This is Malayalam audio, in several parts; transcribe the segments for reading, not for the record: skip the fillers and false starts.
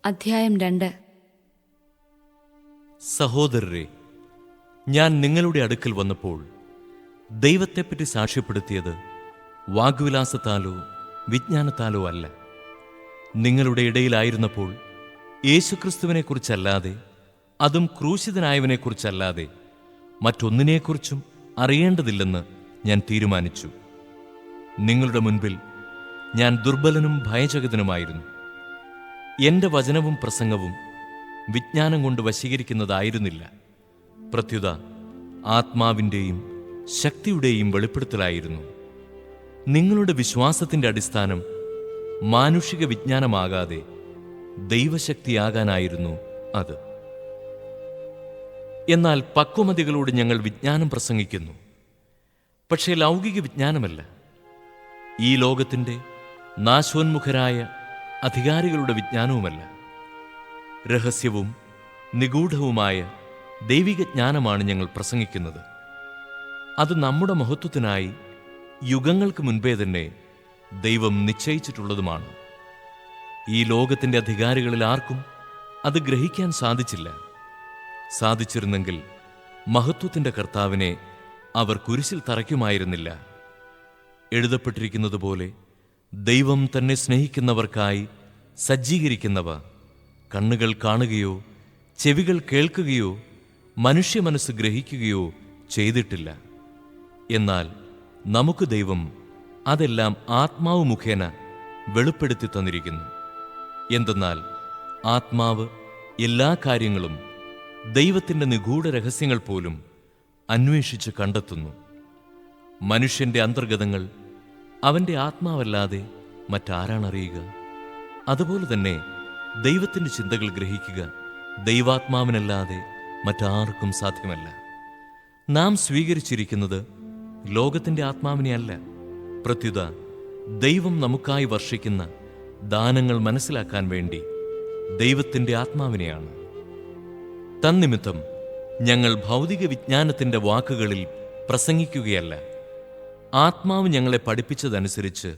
അധ്യായം 2. സഹോദരരെ, ഞാൻ നിങ്ങളുടെ അടുക്കൽ വന്നപ്പോൾ ദൈവത്തെപ്പറ്റി സാക്ഷ്യപ്പെടുത്തിയത് വാഗ്വിലാസത്താലോ വിജ്ഞാനത്താലോ അല്ല. നിങ്ങളുടെ ഇടയിലായിരുന്നപ്പോൾ യേശുക്രിസ്തുവിനെക്കുറിച്ചല്ലാതെ, അതും ക്രൂശിതനായവനെക്കുറിച്ചല്ലാതെ മറ്റൊന്നിനെക്കുറിച്ചും അറിയേണ്ടതില്ലെന്ന് ഞാൻ തീരുമാനിച്ചു. നിങ്ങളുടെ മുൻപിൽ ഞാൻ ദുർബലനും ഭയചകിതനുമായിരുന്നു. എൻ്റെ വചനവും പ്രസംഗവും വിജ്ഞാനം കൊണ്ട് വശീകരിക്കുന്നതായിരുന്നില്ല. പ്രത്യുത ആത്മാവിൻ്റെയും ശക്തിയുടെയും വെളിപ്പെടുത്തലായിരുന്നു. നിങ്ങളുടെ വിശ്വാസത്തിൻ്റെ അടിസ്ഥാനം മാനുഷിക വിജ്ഞാനമാകാതെ ദൈവശക്തിയാകാനായിരുന്നു അത്. എന്നാൽ പക്വമതികളോട് ഞങ്ങൾ വിജ്ഞാനം പ്രസംഗിക്കുന്നു, പക്ഷേ ലൗകിക വിജ്ഞാനമല്ല, ഈ ലോകത്തിൻ്റെ നാശോന്മുഖരായ അധികാരികളുടെ വിജ്ഞാനവുമല്ല. രഹസ്യവും നിഗൂഢവുമായ ദൈവിക ജ്ഞാനമാണ് ഞങ്ങൾ പ്രസംഗിക്കുന്നത്. അത് നമ്മുടെ മഹത്വത്തിനായി യുഗങ്ങൾക്ക് മുൻപേ തന്നെ ദൈവം നിശ്ചയിച്ചിട്ടുള്ളതുമാണ്. ഈ ലോകത്തിൻ്റെ അധികാരികളിൽ ആർക്കും അത് ഗ്രഹിക്കാൻ സാധിച്ചില്ല. സാധിച്ചിരുന്നെങ്കിൽ മഹത്വത്തിൻ്റെ കർത്താവിനെ അവർ കുരിശിൽ തറയ്ക്കുമായിരുന്നില്ല. എഴുതപ്പെട്ടിരിക്കുന്നതുപോലെ, ദൈവം തന്നെ സ്നേഹിക്കുന്നവർക്കായി സജ്ജീകരിക്കുന്നവ കണ്ണുകൾ കാണുകയോ ചെവികൾ കേൾക്കുകയോ മനുഷ്യ മനസ്സ് ഗ്രഹിക്കുകയോ ചെയ്തിട്ടില്ല. എന്നാൽ നമുക്ക് ദൈവം അതെല്ലാം ആത്മാവ് മുഖേന വെളിപ്പെടുത്തി തന്നിരിക്കുന്നു. എന്തെന്നാൽ ആത്മാവ് എല്ലാ കാര്യങ്ങളും, ദൈവത്തിൻ്റെ നിഗൂഢ രഹസ്യങ്ങൾ പോലും അന്വേഷിച്ച് കണ്ടെത്തുന്നു. മനുഷ്യൻ്റെ അന്തർഗതങ്ങൾ അവൻ്റെ ആത്മാവല്ലാതെ മറ്റാരാണറിയുക? അതുപോലെ തന്നെ ദൈവത്തിൻ്റെ ചിന്തകൾ ഗ്രഹിക്കുക ദൈവാത്മാവിനല്ലാതെ മറ്റാർക്കും സാധ്യമല്ല. നാം സ്വീകരിച്ചിരിക്കുന്നത് ലോകത്തിൻ്റെ ആത്മാവിനെ അല്ല, പ്രത്യുത ദൈവം നമുക്കായി വർഷിക്കുന്ന ദാനങ്ങൾ മനസ്സിലാക്കാൻ വേണ്ടി ദൈവത്തിൻ്റെ ആത്മാവിനെയാണ്. തന്നിമിത്തം ഞങ്ങൾ ഭൗതിക വിജ്ഞാനത്തിൻ്റെ വാക്കുകളിൽ പ്രസംഗിക്കുകയല്ല, ആത്മാവ് ഞങ്ങളെ പഠിപ്പിച്ചതനുസരിച്ച്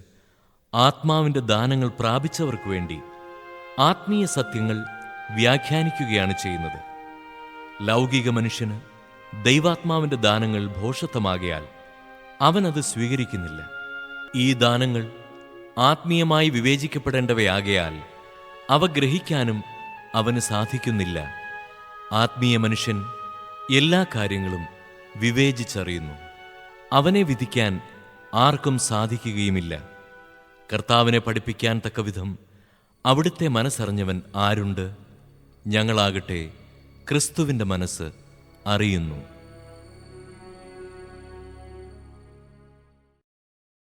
ആത്മാവിൻ്റെ ദാനങ്ങൾ പ്രാപിച്ചവർക്ക് വേണ്ടി ആത്മീയ സത്യങ്ങൾ വ്യാഖ്യാനിക്കുകയാണ് ചെയ്യുന്നത്. ലൗകിക മനുഷ്യന് ദൈവാത്മാവിൻ്റെ ദാനങ്ങൾ ഭോഷത്വമാകയാൽ അവനത് സ്വീകരിക്കുന്നില്ല. ഈ ദാനങ്ങൾ ആത്മീയമായി വിവേചിക്കപ്പെടേണ്ടവയാകയാൽ അവ ഗ്രഹിക്കാനും അവന് സാധിക്കുന്നില്ല. ആത്മീയ മനുഷ്യൻ എല്ലാ കാര്യങ്ങളും വിവേചിച്ചറിയുന്നു, അവനെ വിധിക്കാൻ ആർക്കും സാധിക്കുകയുമില്ല. കർത്താവിനെ പഠിപ്പിക്കാൻ തക്കവിധം അവിടുത്തെ മനസ്സറിഞ്ഞവൻ ആരുണ്ട്? ഞങ്ങളാകട്ടെ ക്രിസ്തുവിൻ്റെ മനസ്സ് അറിയുന്നു.